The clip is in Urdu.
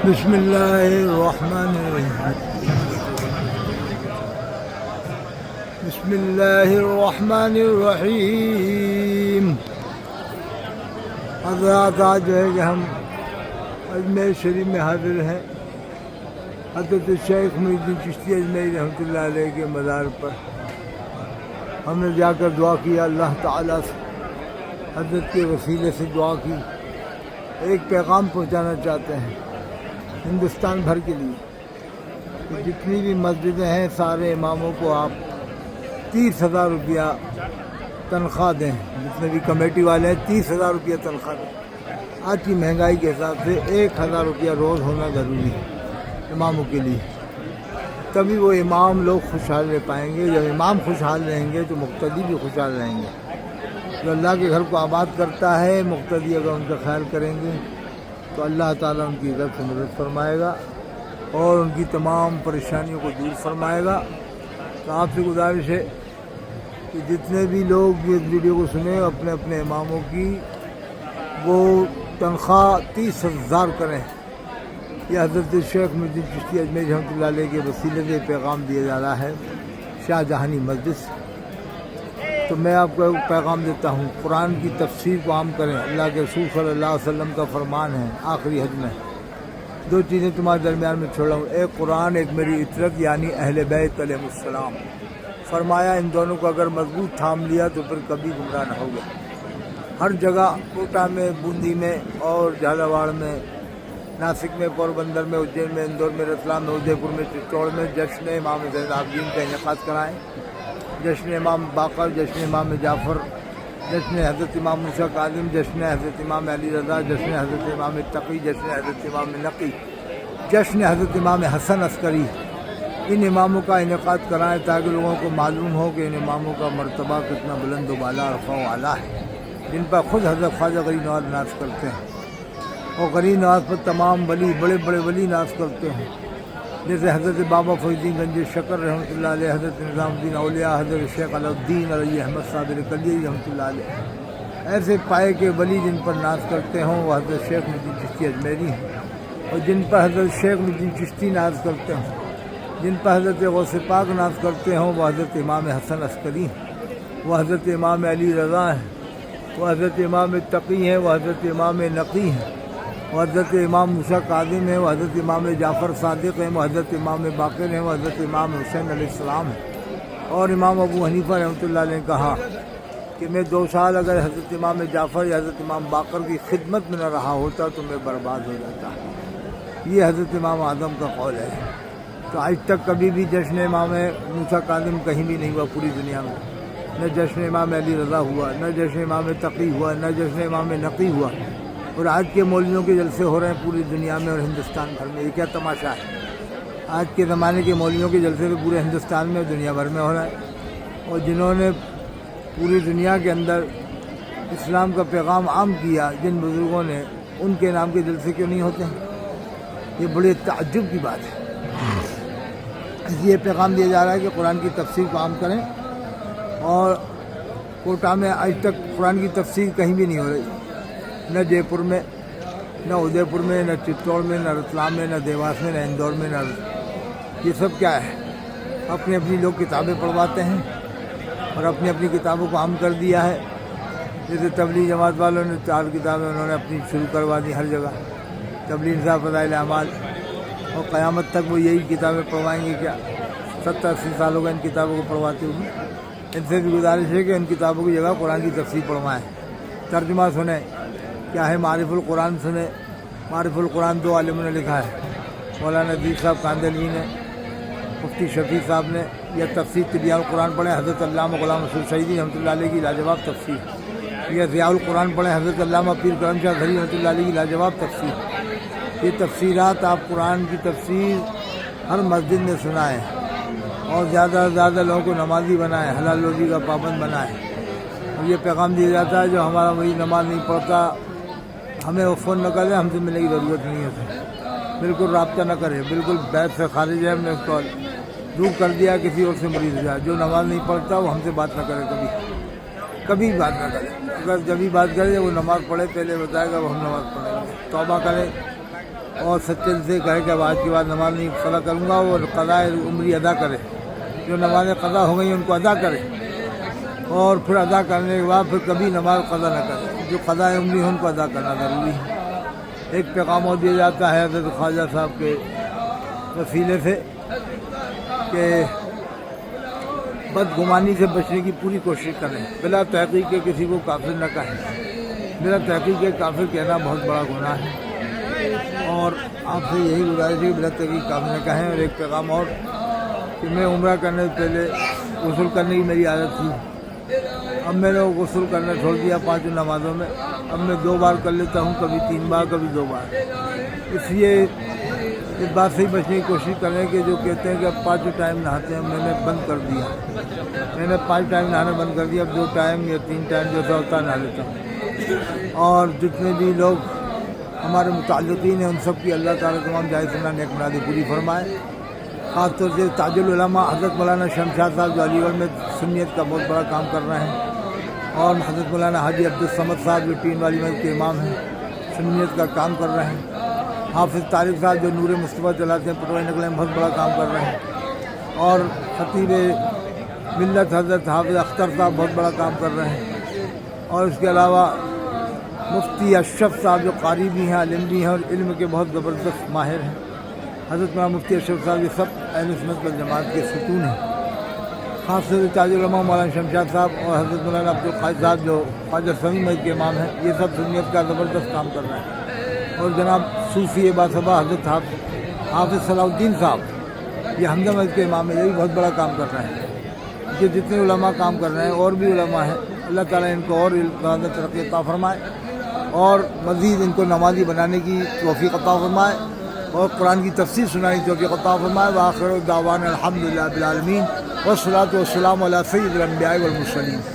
بسم اللہ الرحمن الرحیم بسم اللہ الرحمن الرحیم۔ حضرات آج جو ہے کہ ہم اجمیر شریف میں حاضر ہیں حضرت شیخ محی الدین چشتی اجمیری رحمۃ اللہ علیہ کے مزار پر۔ ہم نے جا کر دعا کیا، اللہ تعالیٰ سے حضرت کے وسیلے سے دعا کی۔ ایک پیغام پہنچانا چاہتے ہیں ہندوستان بھر کے لیے کہ جتنی بھی مسجدیں ہیں سارے اماموں کو آپ 30,000 روپیہ تنخواہ دیں۔ جتنے بھی کمیٹی والے ہیں 30,000 روپیہ تنخواہ دیں۔ آج کی مہنگائی کے حساب سے 1,000 روپیہ روز ہونا ضروری ہے اماموں کے لیے، تبھی وہ امام لوگ خوشحال رہ پائیں گے۔ جب امام خوشحال رہیں گے تو مقتدی بھی خوشحال رہیں گے۔ جو اللہ کے گھر کو آباد کرتا ہے، مقتدی اگر ان کا خیال کریں گے تو اللہ تعالیٰ ان کی عزت سے مدد فرمائے گا اور ان کی تمام پریشانیوں کو دور فرمائے گا۔ تو آپ سے گزارش ہے کہ جتنے بھی لوگ اس ویڈیو کو سنیں اپنے اپنے اماموں کی وہ تنخواہ 30,000 کریں۔ یہ حضرت شیخ محی الدین چشتی اجمیری رحمۃ اللہ علیہ کے وسیلے سے پیغام دیا جا رہا ہے شاہ جہانی مسجد سے۔ تو میں آپ کو ایک پیغام دیتا ہوں، قرآن کی تفسیر کو عام کریں۔ اللہ کے رسول صلی اللہ علیہ وسلم کا فرمان ہے آخری حج میں، 2 چیزیں تمہارے درمیان میں چھوڑا ہوں، ایک قرآن، ایک میری اطرت یعنی اہل بیت علیہ السلام۔ فرمایا ان دونوں کو اگر مضبوط تھام لیا تو پھر کبھی گمراہ نہ ہوگا۔ ہر جگہ کوٹا میں، بوندی میں اور جھالاواڑ میں، ناسک میں، پوربندر میں، اجین میں، اندور میں، رتلام میں، ادے پور میں، چتوڑ میں جشن امام زین العابدین کا انعقاد کرائیں۔ جشن امام باقر، جشن امام جعفر، جشن حضرت امام موسیٰ کاظم، جشن حضرت امام علی رضا، جشن حضرت امام تقی، جشن حضرت امام نقی، جشن حضرت امام حسن عسکری، ان اماموں کا انعقاد کرائیں تاکہ لوگوں کو معلوم ہو کہ ان اماموں کا مرتبہ کتنا بلند و بالا، رفع و اعلیٰ ہے، جن پر خود حضرت خواجہ غریب نواز ناز کرتے ہیں اور غریب نواز پر تمام ولی، بڑے بڑے ولی ناز کرتے ہیں، جیسے حضرت بابا فیض الدین گنج شکر رحمۃ اللہ علیہ، حضرت نظام الدین اولیاء، حضرت شیخ علاء الدین علی احمد صابر کلیری رحمۃ اللہ علیہ۔ ایسے پائے کے ولی جن پر ناز کرتے ہوں وہ حضرت شیخ محی الدین چشتی اجمیری ہیں، اور جن پر حضرت شیخ محی الدین چشتی ناز کرتے ہوں، جن پر حضرت غوث پاک ناز کرتے ہوں وہ حضرت امام حسن عسکری ہیں، وہ حضرت امام علی رضا ہیں، وہ حضرت امام تقی ہیں، وہ حضرت امام نقی ہیں، وہ حضرت امام موسیٰ کاظم ہیں، وہ حضرت امام جعفر صادق ہیں، وہ حضرت امام باقر ہیں، وہ حضرت امام حسین علیہ السلام ہیں۔ اور امام ابو حنیفہ رحمۃ اللہ علیہ نے کہا کہ میں 2 سال اگر حضرت امام جعفر یا حضرت امام باقر کی خدمت میں نہ رہا ہوتا تو میں برباد ہو جاتا۔ یہ حضرت امام اعظم کا قول ہے۔ تو آج تک کبھی بھی جشن امام موسیٰ کاظم کہیں بھی نہیں ہوا پوری دنیا میں، نہ جشن امام علی رضا ہوا، نہ جشن امام تقی ہوا، نہ جشن امام نقی ہوا، اور آج کے مولویوں کے جلسے ہو رہے ہیں پوری دنیا میں اور ہندوستان بھر میں۔ یہ کیا تماشا ہے؟ آج کے زمانے کے مولویوں کے جلسے تو پورے ہندوستان میں اور دنیا بھر میں ہو رہا ہے، اور جنہوں نے پوری دنیا کے اندر اسلام کا پیغام عام کیا، جن بزرگوں نے، ان کے نام کے جلسے کیوں نہیں ہوتے ہیں؟ یہ بڑے تعجب کی بات ہے۔ یہ پیغام دیا جا رہا ہے کہ قرآن کی تفسیر کو عام کریں، اور کوٹا میں آج تک قرآن کی تفسیر کہیں بھی نہیں ہو رہی، نہ جے پور میں، نہ ادے پور میں، نہ چتوڑ میں، نہ رتلام میں، نہ دیواس میں، نہ اندور میں، نہ یہ سب کیا ہے؟ اپنی اپنی لوگ کتابیں پڑھواتے ہیں اور اپنی اپنی کتابوں کو عام کر دیا ہے۔ جیسے تبلیغ جماعت والوں نے 4 کتابیں انہوں نے اپنی شروع کروا دی ہر جگہ، تبلیغ نصاب فضائل اعمال، اور قیامت تک وہ یہی کتابیں پڑھوائیں گے کیا؟ 70-80 سال ہو گئے ان کتابوں کو پڑھواتے ہوئے۔ ان سے بھی گزارش ہے کہ ان کتابوں کی جگہ قرآن کی تفسیر پڑھوائیں، ترجمہ سنیں، کیا ہے معرف القرآن سنیں۔ معرف القرآن 2 عالموں نے لکھا ہے، مولانا نذیر صاحب کاندھلوی نے، مفتی شفیع صاحب نے۔ یا تفسیر طبیعہ القرآن پڑھیں، حضرت علامہ غلام رسول سعیدی رحمۃ اللہ علیہ کی لاجواب تفسیر۔ یا ضیاء القرآن پڑھیں، حضرت علامہ پیر کرم شاہ گھری رحمۃ اللہ علیہ کی لاجواب تفسیر۔ یہ تفسیرات آپ قرآن کی تفسیر ہر مسجد میں سنائیں، اور زیادہ سے زیادہ لوگوں کو نمازی بنائیں، حلال روزی کا پابند بنائیں۔ اور یہ پیغام دیا جاتا ہے جو ہمارا وہی نماز نہیں پڑھتا، ہمیں وہ فون نہ کرے، ہم سے ملنے کی ضرورت نہیں ہے، بالکل رابطہ نہ کرے، بالکل بیت سے خارج ہے، ہم نے اس کو دور کر دیا، کسی اور سے مریض ہو جائے۔ جو نماز نہیں پڑھتا وہ ہم سے بات نہ کرے، کبھی بات نہ کرے۔ اگر جب بھی بات کرے وہ نماز پڑھے، پہلے بتائے گا وہ ہم نماز پڑھیں گے۔ توبہ کریں اور سچے دل سے کہے کہ اب آج کے بعد نماز نہیں قضا کروں گا، اور قضاء عمری ادا کرے، جو نمازیں قضا ہو گئی ان کو ادا کرے، اور پھر ادا کرنے کے بعد پھر کبھی نماز قضا نہ کرے، جو قضاء عمری ہے ان کو ادا کرنا ضروری ہے۔ ایک پیغام اور دیا جاتا ہے حضرت خواجہ صاحب کے وسیلے سے کہ بدگمانی سے بچنے کی پوری کوشش کریں، بلا تحقیق کے کسی کو کافر نہ کہیں، بلا تحقیق کے کافر کہنا بہت بڑا گناہ ہے، اور آپ سے یہی گزارش ہے کہ بلا تحقیق کافر نہ کہیں۔ اور ایک پیغام اور کہ میں عمرہ کرنے سے پہلے غسل کرنے کی میری عادت تھی، اب میں نے غسل کرنا چھوڑ دیا 5 نمازوں میں، اب میں 2 بار کر لیتا ہوں، کبھی 3 بار کبھی 2 بار۔ اس لیے اس بات سے ہی بچنے کی کوشش کریں کہ جو کہتے ہیں کہ اب 5 ٹائم نہاتے ہیں، میں نے بند کر دیا، میں نے 5 ٹائم نہانا بند کر دیا، اب 2 ٹائم یا 3 ٹائم جیسا ہوتا ہے نہا لیتا ہوں۔ اور جتنے بھی لوگ ہمارے متعلقین ہیں ان سب کی اللہ تعالیٰ تمام جائز سنا نیک مرادیں پوری فرمائے۔ خاص طور سے تاج العلماء حضرت مولانا شمشاد صاحب جو علی گڑھ میں سنیت کا بہت بڑا کام کر رہے ہیں، اور حضرت مولانا حاجی عبدالصمد صاحب جو ٹین والی مسجد کے امام ہیں، سنیت کا کام کر رہے ہیں۔ حافظ طارق صاحب جو نور مصطفیٰ چلاتے ہیں پٹوائی نقلیں، بہت بڑا کام کر رہے ہیں۔ اور خطیب ملت حضرت حافظ اختر صاحب بہت بڑا کام کر رہے ہیں۔ اور اس کے علاوہ مفتی اشرف صاحب جو قاری بھی ہیں، عالم بھی ہیں، اور علم کے بہت زبردست ماہر ہیں۔ حضرت مولانا مفتی اشرف صاحب یہ سب اہل سنت والجماعت کے ستون ہیں۔ خاص طور سے تاج العلماء مولانا شمشاد صاحب اور حضرت مولانا عبدالقادر صاحب جو خواجہ سمیع مسجد کے امام ہیں، یہ سب سنیت کا زبردست کام کر رہے ہیں۔ اور جناب صوفی باصبا حضرت حافظ صلاح الدین صاحب یہ حمزہ مسجد کے امام ہیں، یہ بھی بہت بڑا کام کر رہے ہیں۔ یہ جتنے علماء کام کر رہے ہیں اور بھی علماء ہیں، اللہ تعالیٰ ان کو اور ترقی عطا فرمائے، اور مزید ان کو نمازی بنانے کی توفیق عطا فرمائے، اور قرآن کی تفسیر سنانے کی توفیق عطا فرمائے۔ وآخر دعوانا الحمدللہ رب العالمین، والصلاۃ والسلام علی سید الانبیاء والمرسلین۔